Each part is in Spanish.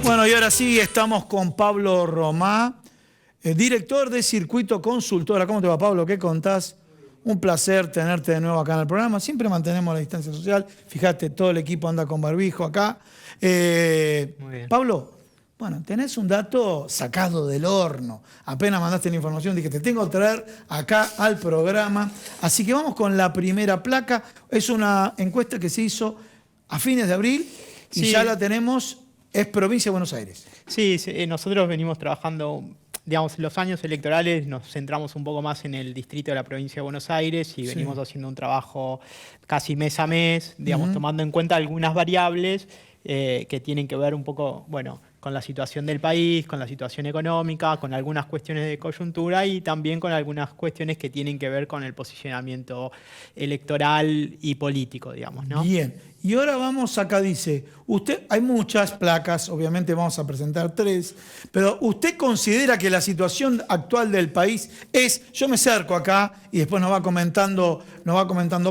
Bueno, y ahora sí estamos con Pablo Romá, director de Circuito Consultora. ¿Cómo te va, Pablo? ¿Qué contás? Un placer tenerte de nuevo acá en el programa. Siempre mantenemos la distancia social. Fíjate, todo el equipo anda con barbijo acá. Muy bien. Pablo, bueno, tenés un dato sacado del horno. Apenas mandaste la información, dije, te tengo que traer acá al programa. Así que vamos con la primera placa. Es una encuesta que se hizo a fines de abril y Sí. ya la tenemos. Es provincia de Buenos Aires. Sí, nosotros venimos trabajando, digamos, en los años electorales nos centramos un poco más en el distrito de la provincia de Buenos Aires y venimos haciendo un trabajo casi mes a mes, digamos, tomando en cuenta algunas variables que tienen que ver un poco, bueno, con la situación del país, con la situación económica, con algunas cuestiones de coyuntura y también con algunas cuestiones que tienen que ver con el posicionamiento electoral y político, digamos, ¿no? Bien, y ahora vamos acá, dice, usted, hay muchas placas, obviamente vamos a presentar 3, pero ¿usted considera que la situación actual del país es, yo me acerco acá y después nos va comentando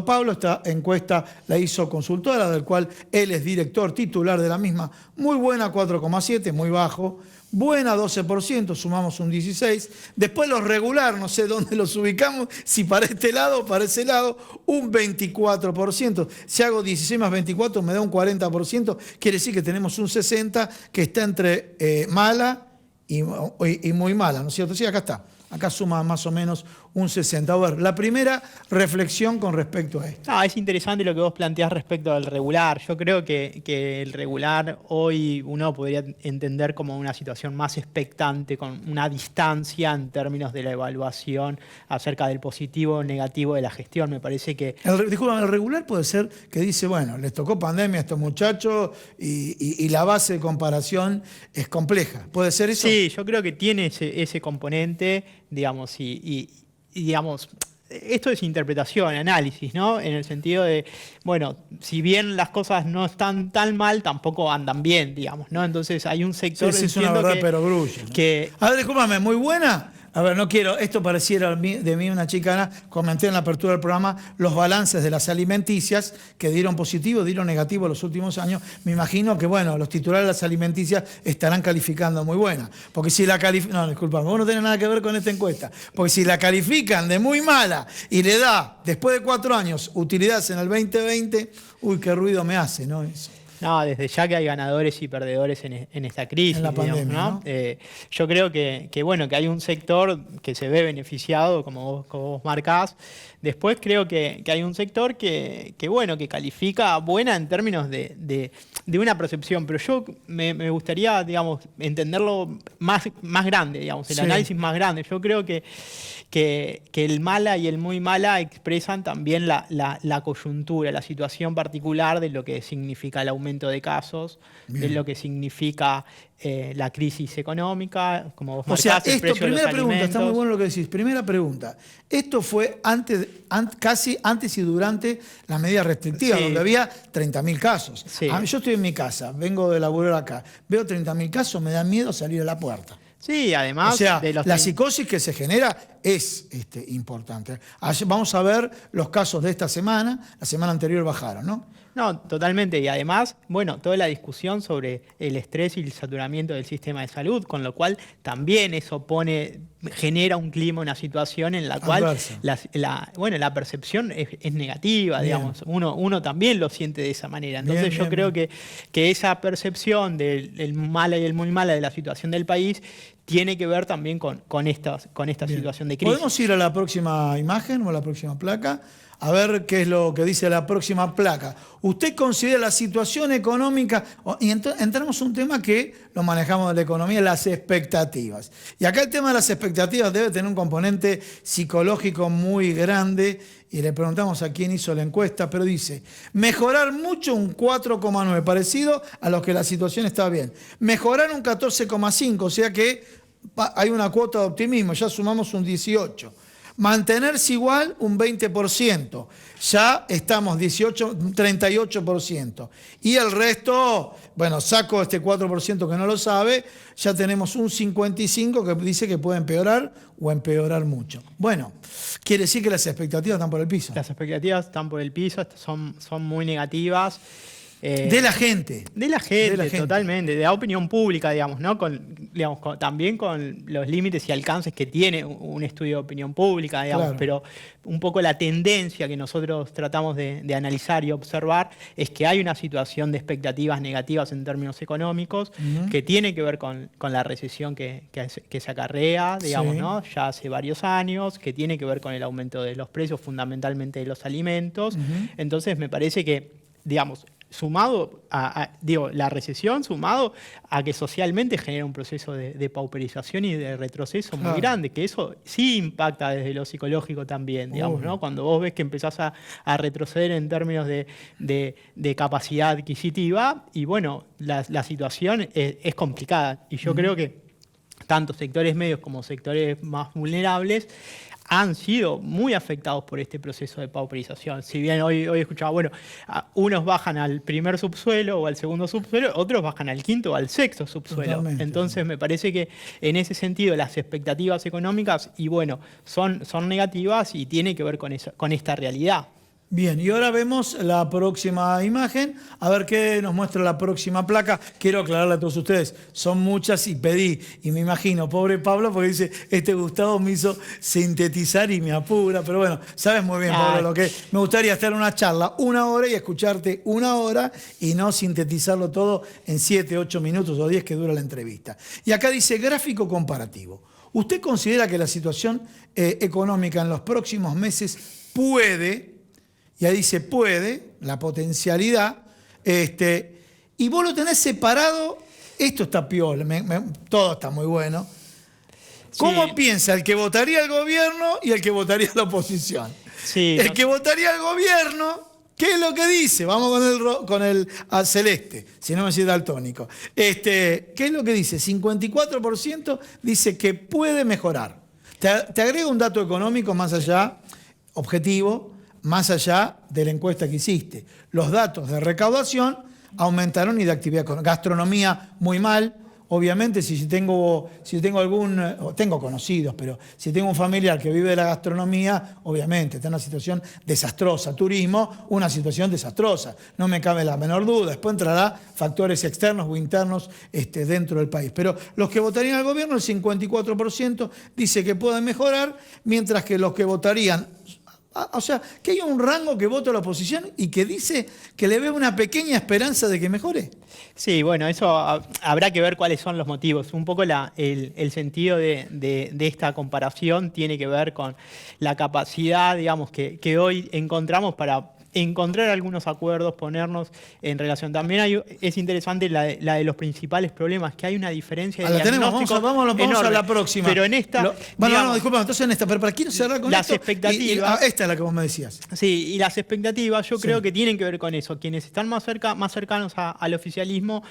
Pablo, esta encuesta la hizo Consultora, del cual él es director titular de la misma, muy buena 4,7, muy bajo, buena 12%, sumamos un 16%. Después los regular, no sé dónde los ubicamos, si para este lado o para ese lado, un 24%. Si hago 16 más 24 me da un 40%, quiere decir que tenemos un 60% que está entre mala y muy mala, ¿no es cierto? Sí, acá está. Acá suma más o menos un 60. A ver, la primera reflexión con respecto a esto. Es interesante lo que vos planteás respecto al regular. Yo creo que el regular hoy uno podría entender como una situación más expectante, con una distancia en términos de la evaluación acerca del positivo o negativo de la gestión. Me parece que... Disculpame, el regular puede ser que dice, bueno, les tocó pandemia a estos muchachos y la base de comparación es compleja. ¿Puede ser eso? Sí, yo creo que tiene ese componente, digamos, y digamos, esto es interpretación, análisis, ¿no? En el sentido de, bueno, si bien las cosas no están tan mal, tampoco andan bien, digamos, ¿no? Entonces hay un sector... Sí, es una verdad pero grulla, ¿no? A ver, discúlpame, muy buena. A ver, no quiero, esto pareciera de mí una chicana, comenté en la apertura del programa los balances de las alimenticias que dieron positivo, dieron negativo los últimos años. Me imagino que, bueno, los titulares de las alimenticias estarán calificando muy buena. Porque si la califican, no, disculpame, vos no tenés nada que ver con esta encuesta. Porque si la califican de muy mala y le da, después de 4 años, utilidades en el 2020, uy, qué ruido me hace, ¿no? Eso. No, desde ya que hay ganadores y perdedores en esta crisis, en la pandemia, digamos, ¿no? Yo creo que bueno, que hay un sector que se ve beneficiado, como vos marcás. Después creo que hay un sector que bueno, que califica buena en términos de una percepción, pero yo me gustaría, digamos, entenderlo más grande, digamos, el análisis más grande. Yo creo que el mala y el muy mala expresan también la coyuntura, la situación particular de lo que significa el aumento de casos, de lo que significa la crisis económica, como vos marcás, el precio de los primera pregunta, alimentos. está muy bueno lo que decís. Primera pregunta, esto fue casi antes y durante las medidas restrictivas, donde había 30.000 casos. Sí. Yo estoy en mi casa, vengo de laburar acá, veo 30.000 casos, me da miedo salir a la puerta. Sí, además... O sea, la psicosis que se genera es importante. Vamos a ver los casos de esta semana, la semana anterior bajaron, ¿no? No, totalmente. Y además, bueno, toda la discusión sobre el estrés y el saturamiento del sistema de salud, con lo cual también eso genera un clima, una situación en la cual la percepción es negativa, digamos. Uno también lo siente de esa manera. Entonces yo creo que esa percepción del mala y el muy mala de la situación del país tiene que ver también con esta situación de crisis. ¿Podemos ir a la próxima imagen o a la próxima placa? A ver qué es lo que dice la próxima placa. ¿Usted considera la situación económica? Y entramos a un tema que lo manejamos de la economía, las expectativas. Y acá el tema de las expectativas debe tener un componente psicológico muy grande. Y le preguntamos a quién hizo la encuesta, pero dice, mejorar mucho un 4,9, parecido a los que la situación está bien. Mejorar un 14,5, o sea que hay una cuota de optimismo, ya sumamos un 18%. Mantenerse igual un 20%, ya estamos 38%. Y el resto, bueno, saco este 4% que no lo sabe, ya tenemos un 55% que dice que puede empeorar o empeorar mucho. Bueno, quiere decir que las expectativas están por el piso. Las expectativas están por el piso, son muy negativas. De la gente. De la gente, De la gente. totalmente, de la opinión pública, digamos, ¿no? También con los límites y alcances que tiene un estudio de opinión pública, digamos, Claro. pero un poco la tendencia que nosotros tratamos de analizar y observar es que hay una situación de expectativas negativas en términos económicos que tiene que ver con la recesión que se acarrea, digamos, Sí. ¿no? Ya hace varios años, que tiene que ver con el aumento de los precios, fundamentalmente de los alimentos. Entonces, me parece que, digamos, sumado la recesión, sumado a que socialmente genera un proceso de pauperización y de retroceso muy Claro. grande, que eso sí impacta desde lo psicológico también, digamos, Obvio. ¿no? Cuando vos ves que empezás a retroceder en términos de capacidad adquisitiva, y bueno, la situación es complicada. Y yo creo que tanto sectores medios como sectores más vulnerables han sido muy afectados por este proceso de pauperización. Si bien hoy escuchaba, bueno, unos bajan al primer subsuelo o al segundo subsuelo, otros bajan al quinto o al sexto subsuelo. Totalmente. Entonces me parece que en ese sentido las expectativas económicas, y bueno, son negativas y tiene que ver con esta realidad. Bien, y ahora vemos la próxima imagen, a ver qué nos muestra la próxima placa. Quiero aclararle a todos ustedes, son muchas y pedí, y me imagino, pobre Pablo, porque dice, Gustavo me hizo sintetizar y me apura, pero bueno, sabes muy bien, Pablo, lo que me gustaría estar en una charla 1 hora y escucharte 1 hora y no sintetizarlo todo en 7, 8 minutos o 10 que dura la entrevista. Y acá dice gráfico comparativo. ¿Usted considera que la situación económica en los próximos meses puede... Y ahí dice puede, la potencialidad, y vos lo tenés separado, esto está piola, todo está muy bueno. ¿Cómo Sí. piensa el que votaría al gobierno y el que votaría a la oposición? Sí, El que votaría al gobierno, ¿qué es lo que dice? Vamos con el celeste, si no me soy daltónico. ¿Qué es lo que dice? 54% dice que puede mejorar. Te agrego un dato económico más allá, objetivo, más allá de la encuesta que hiciste. Los datos de recaudación aumentaron y de actividad económica. Gastronomía muy mal. Obviamente, si tengo tengo conocidos, pero si tengo un familiar que vive de la gastronomía, obviamente está en una situación desastrosa. Turismo, una situación desastrosa. No me cabe la menor duda. Después entrará factores externos o internos dentro del país. Pero los que votarían al gobierno, el 54% dice que pueden mejorar, mientras que los que votarían... O sea, que hay un rango que vota la oposición y que dice que le ve una pequeña esperanza de que mejore. Sí, bueno, eso habrá que ver cuáles son los motivos. Un poco el sentido de esta comparación tiene que ver con la capacidad, digamos, que hoy encontramos para encontrar algunos acuerdos, ponernos en relación. También es interesante la de los principales problemas, que hay una diferencia de La tenemos, diagnóstico vamos a enorme. la próxima. Pero en esta, digamos, disculpa, entonces en esta, pero para quiero cerrar con las esto. expectativas. Esta es la que vos me decías. Sí, y las expectativas yo Sí. creo que tienen que ver con eso. Quienes están más cercanos al oficialismo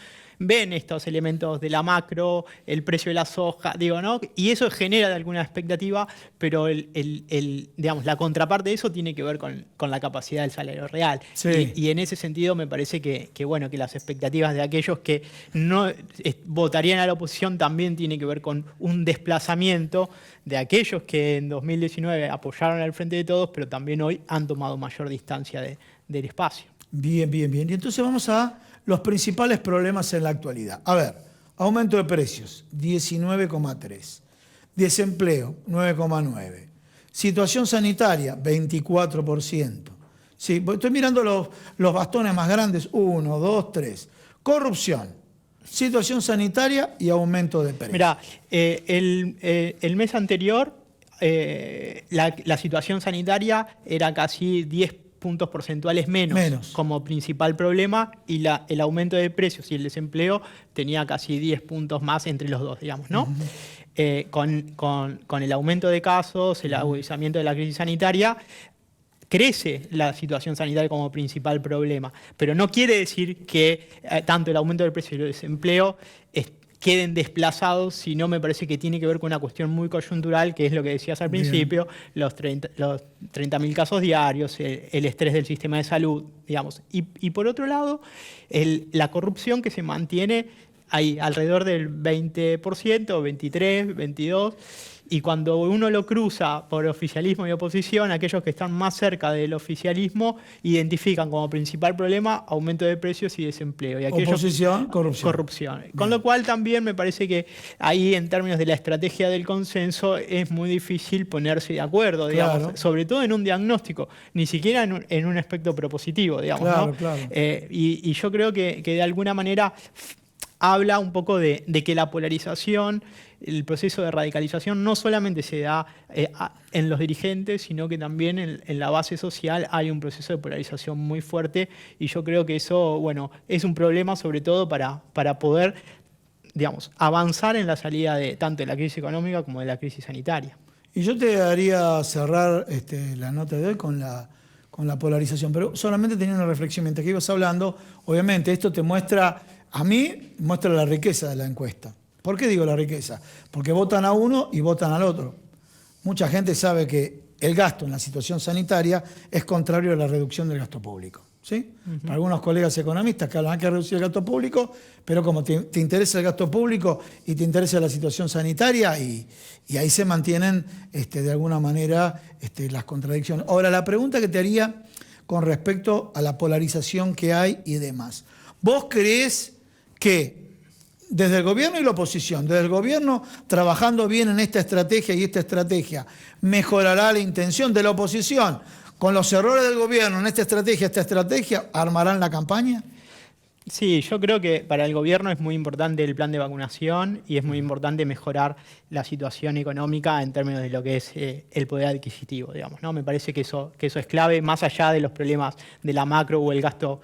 ven estos elementos de la macro, el precio de la soja, digo, ¿no? Y eso genera de alguna expectativa, pero digamos, la contraparte de eso tiene que ver con la capacidad del salario real. Sí. Y en ese sentido me parece que las expectativas de aquellos que no votarían a la oposición también tienen que ver con un desplazamiento de aquellos que en 2019 apoyaron al Frente de Todos, pero también hoy han tomado mayor distancia del espacio. Bien, bien, bien. Y entonces vamos a los principales problemas en la actualidad. A ver, aumento de precios, 19,3. Desempleo, 9,9. Situación sanitaria, 24%. Sí, estoy mirando los bastones más grandes, 1, 2, 3. Corrupción, situación sanitaria y aumento de precios. Mirá, el mes anterior la situación sanitaria era casi 10 puntos porcentuales menos como principal problema, y el aumento de precios y el desempleo tenía casi 10 puntos más entre los dos, digamos, ¿no? Con el aumento de casos, el agudizamiento de la crisis sanitaria, crece la situación sanitaria como principal problema, pero no quiere decir que tanto el aumento del precio y el desempleo queden desplazados, sino me parece que tiene que ver con una cuestión muy coyuntural, que es lo que decías al principio, los 30.000 casos diarios, el estrés del sistema de salud, digamos. Y por otro lado, la corrupción que se mantiene hay alrededor del 20%, 23, 22%. Y cuando uno lo cruza por oficialismo y oposición, aquellos que están más cerca del oficialismo identifican como principal problema aumento de precios y desempleo. Y aquellos, oposición, corrupción. corrupción. Con lo cual también me parece que ahí en términos de la estrategia del consenso es muy difícil ponerse de acuerdo, digamos, Claro. sobre todo en un diagnóstico, ni siquiera en un aspecto propositivo, digamos. Claro, ¿no? claro. Y yo creo que de alguna manera habla un poco de que la polarización, el proceso de radicalización no solamente se da en los dirigentes, sino que también en la base social hay un proceso de polarización muy fuerte y yo creo que eso, bueno, es un problema sobre todo para poder, digamos, avanzar en la salida de tanto de la crisis económica como de la crisis sanitaria. Y yo te haría cerrar la nota de hoy con la polarización, pero solamente tenía una reflexión mientras que ibas hablando. Obviamente esto te muestra, a mí muestra la riqueza de la encuesta. ¿Por qué digo la riqueza? Porque votan a uno y votan al otro. Mucha gente sabe que el gasto en la situación sanitaria es contrario a la reducción del gasto público. ¿Sí? Para algunos colegas economistas que hablan hay que reducir el gasto público, pero como te interesa el gasto público y te interesa la situación sanitaria, y ahí se mantienen de alguna manera las contradicciones. Ahora, la pregunta que te haría con respecto a la polarización que hay y demás. ¿Vos creés que desde el gobierno y la oposición, desde el gobierno trabajando bien en esta estrategia y esta estrategia, mejorará la intención de la oposición? Con los errores del gobierno en esta estrategia, ¿armarán la campaña? Sí, yo creo que para el gobierno es muy importante el plan de vacunación y es muy importante mejorar la situación económica en términos de lo que es el poder adquisitivo, digamos, ¿no? Me parece que eso es clave, más allá de los problemas de la macro o el gasto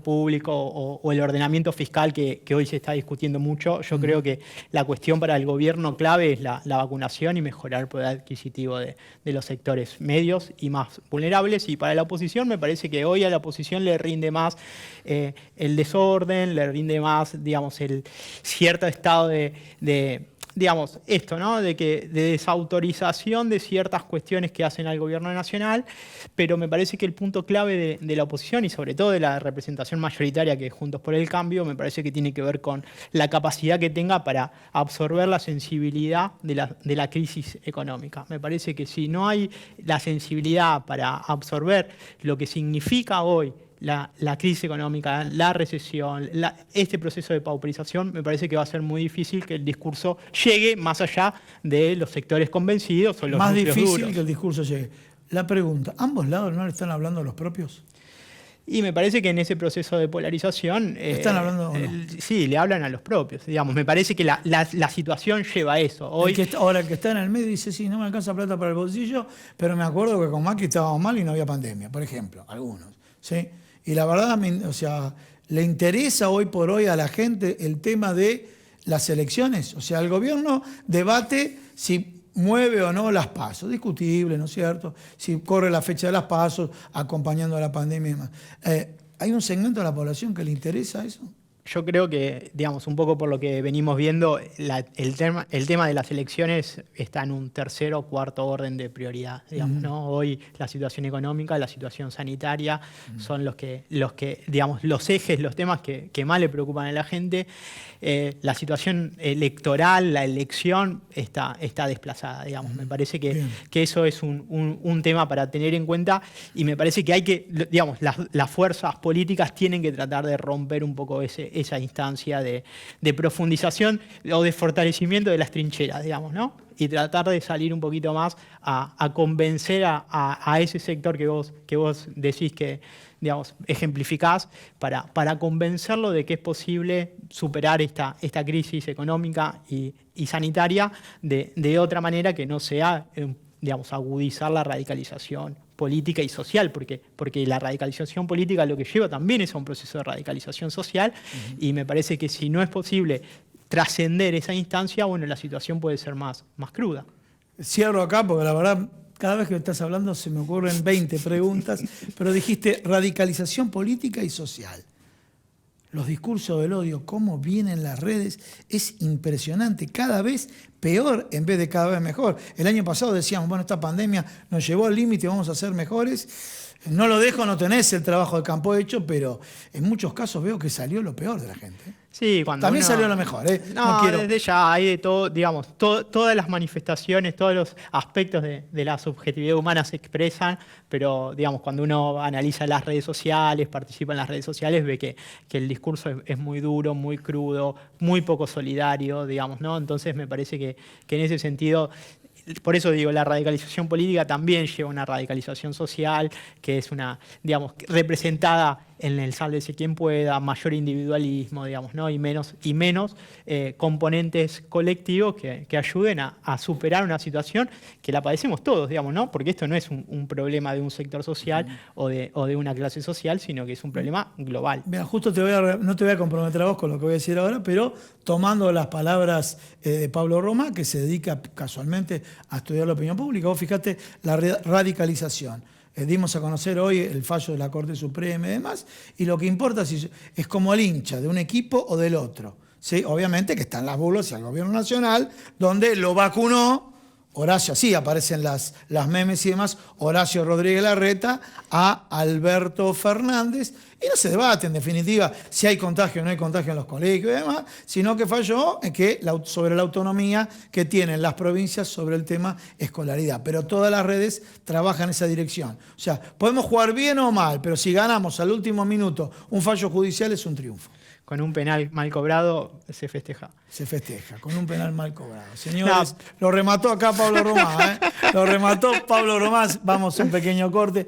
público o el ordenamiento fiscal que hoy se está discutiendo mucho. Yo creo que la cuestión para el gobierno clave es la vacunación y mejorar el poder adquisitivo de los sectores medios y más vulnerables. Y para la oposición me parece que hoy a la oposición le rinde más el desorden, le rinde más, digamos, el cierto estado de digamos, esto, ¿no? De desautorización de ciertas cuestiones que hacen al gobierno nacional, pero me parece que el punto clave de la oposición y sobre todo de la representación mayoritaria que es Juntos por el Cambio, me parece que tiene que ver con la capacidad que tenga para absorber la sensibilidad de la crisis económica. Me parece que si no hay la sensibilidad para absorber lo que significa hoy la crisis económica, la recesión, este proceso de pauperización, me parece que va a ser muy difícil que el discurso llegue más allá de los sectores convencidos o los más núcleos difícil duros. que el discurso llegue. La pregunta, ¿ambos lados no le están hablando a los propios? Y me parece que en ese proceso de polarización... ¿Están hablando o no? Sí, le hablan a los propios. Digamos, me parece que la situación lleva a eso. Hoy, Ahora el que está en el medio dice, sí, no me alcanza plata para el bolsillo, pero me acuerdo que con Macri estábamos mal y no había pandemia, por ejemplo, algunos. ¿Sí? Y la verdad, o sea, le interesa hoy por hoy a la gente el tema de las elecciones. O sea, el gobierno debate si mueve o no las PASO. Discutible, ¿no es cierto? Si corre la fecha de las PASO, acompañando a la pandemia y demás. ¿Hay un segmento de la población que le interesa eso? yo creo que, digamos, un poco por lo que venimos viendo, el tema de las elecciones está en un tercer o cuarto orden de prioridad, digamos, ¿no? Hoy la situación económica, la situación sanitaria son los que, digamos, los ejes, los temas que más le preocupan a la gente. La situación electoral, la elección está desplazada, digamos. Me parece que eso es un tema para tener en cuenta y me parece que hay que, digamos, las fuerzas políticas tienen que tratar de romper un poco esa instancia de profundización o de fortalecimiento de las trincheras, digamos, ¿no? Y tratar de salir un poquito más a convencer a ese sector que vos decís que, digamos, ejemplificás para convencerlo de que es posible superar esta crisis económica y sanitaria de otra manera que no sea, digamos, agudizar la radicalización política y social, porque la radicalización política lo que lleva también es a un proceso de radicalización social y me parece que si no es posible trascender esa instancia, bueno, la situación puede ser más cruda. Cierro acá porque la verdad, cada vez que estás hablando se me ocurren 20 preguntas, pero dijiste radicalización política y social. Los discursos del odio, cómo vienen las redes, es impresionante, cada vez peor en vez de cada vez mejor. El año pasado decíamos, bueno, esta pandemia nos llevó al límite, vamos a ser mejores. No lo dejo, no tenés el trabajo de campo hecho, pero en muchos casos veo que salió lo peor de la gente. Sí, cuando También salió lo mejor, ¿eh? No, quiero... desde ya hay de todo, digamos, todas las manifestaciones, todos los aspectos de la subjetividad humana se expresan, pero digamos, cuando uno analiza las redes sociales, participa en las redes sociales, ve que el discurso es muy duro, muy crudo, muy poco solidario, digamos, ¿no? Entonces me parece que en ese sentido... Por eso digo, la radicalización política también lleva una radicalización social, que es una, digamos, representada en el sálvese quien pueda, mayor individualismo, digamos, ¿no? y menos componentes colectivos que ayuden a superar una situación que la padecemos todos, digamos, ¿no? Porque esto no es un problema de un sector social o de una clase social, sino que es un problema global. Mira, justo no te voy a comprometer a vos con lo que voy a decir ahora, pero tomando las palabras de Pablo Roma, que se dedica casualmente a estudiar la opinión pública, vos fíjate la radicalización. Dimos a conocer hoy el fallo de la Corte Suprema y demás, y lo que importa es como el hincha de un equipo o del otro. ¿Sí? Obviamente que están las burlas hacia el gobierno nacional, donde lo vacunó Horacio, sí, aparecen las memes y demás, Horacio Rodríguez Larreta a Alberto Fernández, y no se debate en definitiva si hay contagio o no hay contagio en los colegios y demás, sino que falló sobre la autonomía que tienen las provincias sobre el tema escolaridad. Pero todas las redes trabajan en esa dirección. O sea, podemos jugar bien o mal, pero si ganamos al último minuto un fallo judicial es un triunfo. Con un penal mal cobrado se festeja. Se festeja, con un penal mal cobrado. Señores, lo remató acá Pablo Romás, ¿eh? Lo remató Pablo Romás. Vamos a un pequeño corte.